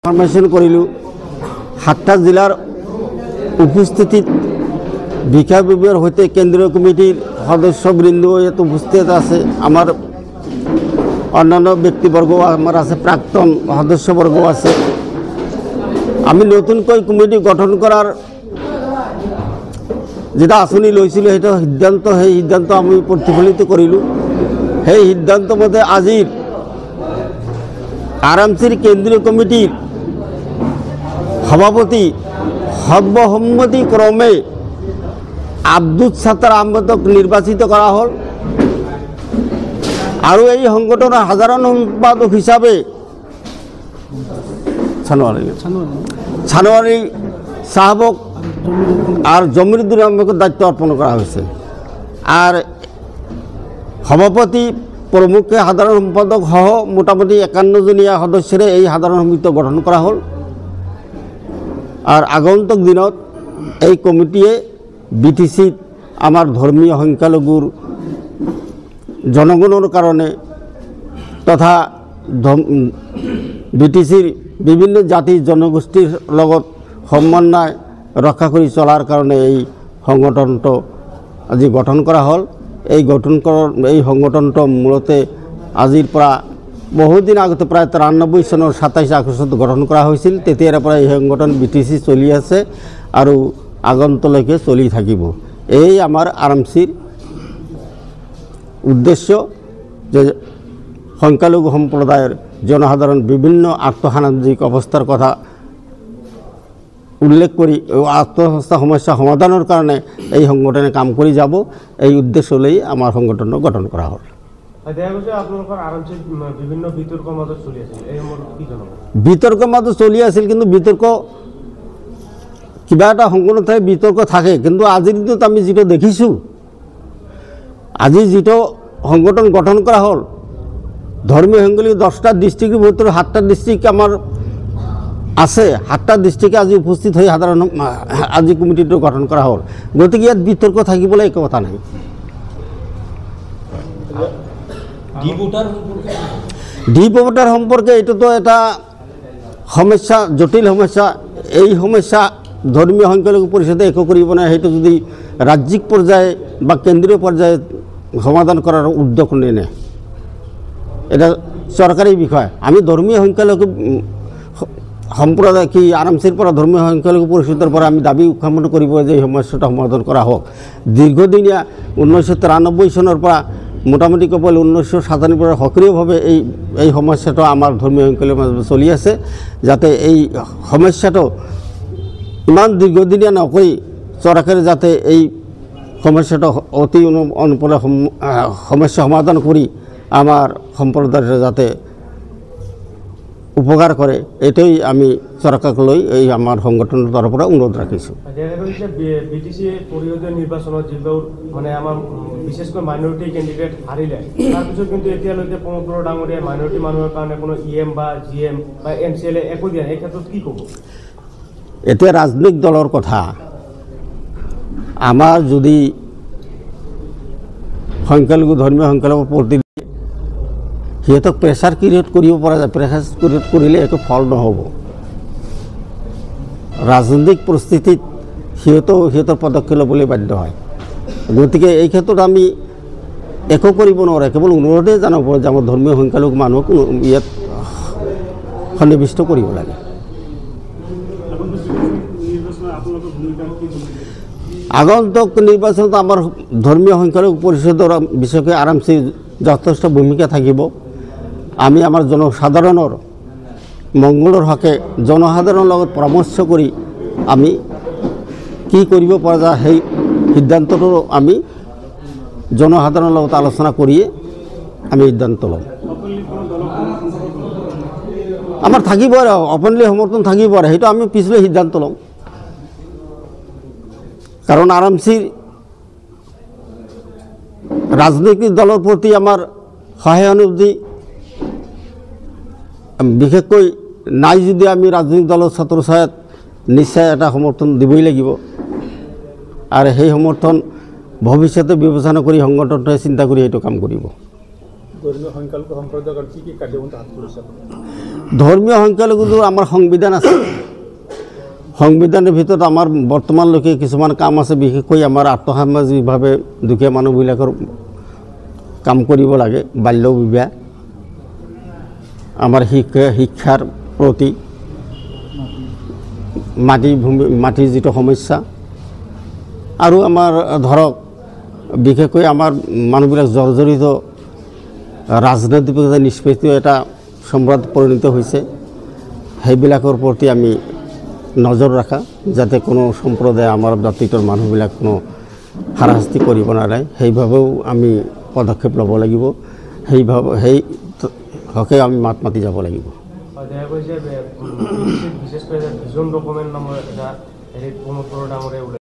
Information কৰিলোঁ 7টা জিলাৰ উপস্থিতিত বিষয় বিভাগৰ সৈতে কেন্দ্ৰীয় কমিটিৰ সদস্যবৃন্দ ইয়াত উপস্থিত আছে। আমাৰ অন্যান্য ব্যক্তিবৰ্গ আমাৰ আছে, প্ৰাক্তন সদস্যবৰ্গ আছে। আমি নতুনকৈ কমিটি গঠন কৰাৰ যেটা আঁচনি লৈছিলোঁ সেইটো সিদ্ধান্ত, সেই সিদ্ধান্ত আমি প্ৰতিফলিত কৰিলোঁ। সেই সিদ্ধান্ত মতে আজিৰ আৰামচিৰ কেন্দ্ৰীয় কমিটিৰ সভাপতি সৰ্বসন্মতিক্ৰমে আব্দুল সাত্তাৰ আহমেদক নিৰ্বাচিত কৰা হ'ল আৰু এই সংগঠনৰ সাধাৰণ সম্পাদক হিচাপে ছানোৱাৰী সাহেবক আৰ জমিৰুদ্দিন আহমেদকে দায়িত্ব অৰ্পণ কৰা হয়েছে। আৰ সভাপতি প্ৰমুখে সাধাৰণ সম্পাদক সহ মোটামুটি 51জনীয়া সদস্যৰে এই সাধারণ সমিতি গঠন করা হল। আর আগন্তুক দিনত এই কমিটিয়ে বিটিসিত আমার ধর্মীয় সংখ্যালঘুর জনগণের কারণে তথা বিটিসির বিভিন্ন জাতি জনগোষ্ঠীর লগত সমন্বয় রক্ষা করে চলার কারণে এই সংগঠনটো আজি গঠন করা হল। এই সংগঠনটো মূলতে আজিৰ পৰা বহুদিন আগতে প্ৰায় 93 চনৰ 27 আগষ্টত গঠন কৰা হৈছিল। তেতিয়াৰ পৰা এই সংগঠন বিটিসি চলি আছে আৰু আগন্তলৈকে চলি থাকিব। এই আমাৰ আৰামচিৰ উদ্দেশ্য যে সংখ্যালঘু সম্প্ৰদায়ৰ জনসাধাৰণ বিভিন্ন আৰ্থসামাজিক অবস্থাৰ কথা উল্লেখ কৰি আত্মহত্যা সমস্যা সমাধানৰ কাৰণে এই সংগঠনে কাম কৰি যাব, এই উদ্দেশ্য লৈ আমাৰ সংগঠন গঠন কৰা হ'ল। বিতৰ্কৰ মাজত চলি আছিল, কিন্তু বিতৰ্ক কিবা এটা সংগঠন থাকে, বিতৰ্ক থাকে। কিন্তু আজিৰ দিনত আমি যিটো দেখিছোঁ, আজি যিটো সংগঠন গঠন কৰা হ'ল, ধৰ্মীয় সংখ্যালঘু 10টা ডিষ্ট্ৰিক্টৰ ভিতৰত 7টা ডিষ্ট্ৰিক্ট আমাৰ আছে। 7টা ডিষ্ট্ৰিক্টে আজি উপস্থিত হৈ সাধাৰণ আজি কমিটিটো গঠন কৰা হ'ল। গতিকে ইয়াত বিতৰ্ক থাকিবলৈ একো কথা নাই। ডি ভোটাৰ সম্পৰ্কে এইটোতো এটা সমস্যা, জটিল সমস্যা। এই সমস্যা ধৰ্মীয় সংখ্যালঘু পৰিষদে একো কৰিব নাই। সেইটো যদি ৰাজ্যিক পৰ্যায়ে বা কেন্দ্ৰীয় পৰ্যায়ে সমাধান কৰাৰ উদ্যোগ নেনে, এটা চৰকাৰী বিষয়। আমি ধৰ্মীয় সংখ্যালঘু সম্প্ৰদায় কি আৰামচিৰ পৰা ধৰ্মীয় সংখ্যালঘু পৰিষদৰ পৰা আমি দাবী উত্থাপন কৰিব যে এই সমস্যাটো সমাধান কৰা হওক। দীৰ্ঘদিনীয়া 1993 চনৰ পৰা মোটামুটি কেৱল 1997 পৰা সক্ৰিয়ভাৱে এই সমস্যাটো আমাৰ ধৰ্মীয় সংখ্যালঘুৰ মাজত চলি আছে। যাতে এই সমস্যাটো ইমান দীৰ্ঘদিনীয়া নকৰি চৰকাৰে যাতে এই সমস্যাটো অতি অনুপূৰ্ণ সমস্যা সমাধান কৰি আমাৰ সম্প্ৰদায়ৰ যাতে উপকাৰ কৰে, এইটোই আমি চৰকাৰক লৈ এই আমাৰ সংগঠনৰ তৰফৰ পৰা অনুৰোধ ৰাখিছোঁ। বিটিসি পৰিষদীয় নিৰ্বাচনত যিবোৰ মানে আমাৰ বিশেষকৈ মাইনৰিটি কেণ্ডিডেট হাৰিলে, তাৰপিছত কিন্তু এতিয়ালৈকে প্ৰমোদ বড়ো ডাঙৰীয়া মাইনৰিটি মানুহৰ কাৰণে কোনো EM বা GM বা MCLA একো দিয়া নাই। এই ক্ষেত্ৰত কি ক'ব? এতিয়া ৰাজনৈতিক দলৰ কথা, আমাৰ যদি সংখ্যালঘু ধৰ্মীয় সংখ্যালঘুৰ প্ৰতি সিহঁতক প্ৰেছাৰ ক্ৰিয়েট কৰিব পৰা যায়। প্ৰেছাৰ ক্ৰিয়েট কৰিলে একো ফল নহ'ব। ৰাজনৈতিক পৰিস্থিতিত সিহঁতৰ পদক্ষেপ ল'বলৈ বাধ্য হয়। গতিকে এই ক্ষেত্ৰত আমি একো কৰিব নোৱাৰে, কেৱল অনুৰোধে জনাব যে আমাৰ ধৰ্মীয় সংখ্যালঘু মানুহক ইয়াত সন্নিৱিষ্ট কৰিব লাগে। আগন্তুক নিৰ্বাচনত আমাৰ ধৰ্মীয় সংখ্যালঘু পৰিষদৰ বিশেষকৈ আৰামচি যথেষ্ট ভূমিকা থাকিব। আমি আমাৰ জনসাধাৰণৰ মংগলৰ হকে জনসাধাৰণৰ লগত পৰামৰ্শ কৰি আমি কি কৰিব পৰা যায় সেই সিদ্ধান্তটো আমি জনসাধাৰণৰ লগত আলোচনা কৰিয়ে আমি সিদ্ধান্ত ল'ম। আমাৰ থাকিব আৰু অপেনলি সমৰ্থন থাকিব আৰু সেইটো আমি পিছলৈ সিদ্ধান্ত ল'ম। কাৰণ আৰামচিৰ ৰাজনৈতিক দলৰ প্ৰতি আমাৰ সহানুভূতি বিশেষকৈ নাই। যদি আমি ৰাজনৈতিক দলৰ ছাত্ৰছায়াত নিশ্চয় এটা সমৰ্থন দিবই লাগিব। আৰু সেই সমৰ্থন ভৱিষ্যতে বিবেচনা কৰি সংগঠনটোৱে চিন্তা কৰি এইটো কাম কৰিব। ধৰ্মীয় সংখ্যালঘু সম্প্ৰদায়ৰ কি কাৰ্যক্ৰম হাত কৰিছে? ধৰ্মীয় সংখ্যালঘুটো আমাৰ সংবিধান আছে। সংবিধানৰ ভিতৰত আমাৰ বৰ্তমানলৈকে কিছুমান কাম আছে, বিশেষকৈ আমাৰ আৰ্থসামাজিকভাৱে দুখীয়া মানুহবিলাকৰ কাম কৰিব লাগে। বাল্য বিবাহ, আমাৰ শিক্ষাৰ প্ৰতি, মাটিৰ যিটো সমস্যা, আৰু আমাৰ ধৰক বিশেষকৈ আমাৰ মানুহবিলাক জৰ্জৰিত ৰাজনৈতিকভাৱে নিষ্পত্তি এটা সম্ৰাট পৰিণত হৈছে। সেইবিলাকৰ প্ৰতি আমি নজৰ ৰাখা, যাতে কোনো সম্প্ৰদায় আমাৰ জাতিটোৰ মানুহবিলাক কোনো হাৰাশাস্তি কৰিব নোৱাৰে, সেইভাৱেও আমি পদক্ষেপ ল'ব লাগিব। সেই হকে আমি মাত মাতি যাব লাগিব। দেখা গৈছে বিশেষকৈ ভিজন ডকুমেণ্ট নামৰ এটা হেৰিত প্ৰমোদ বড়ো ডাঙৰীয়াই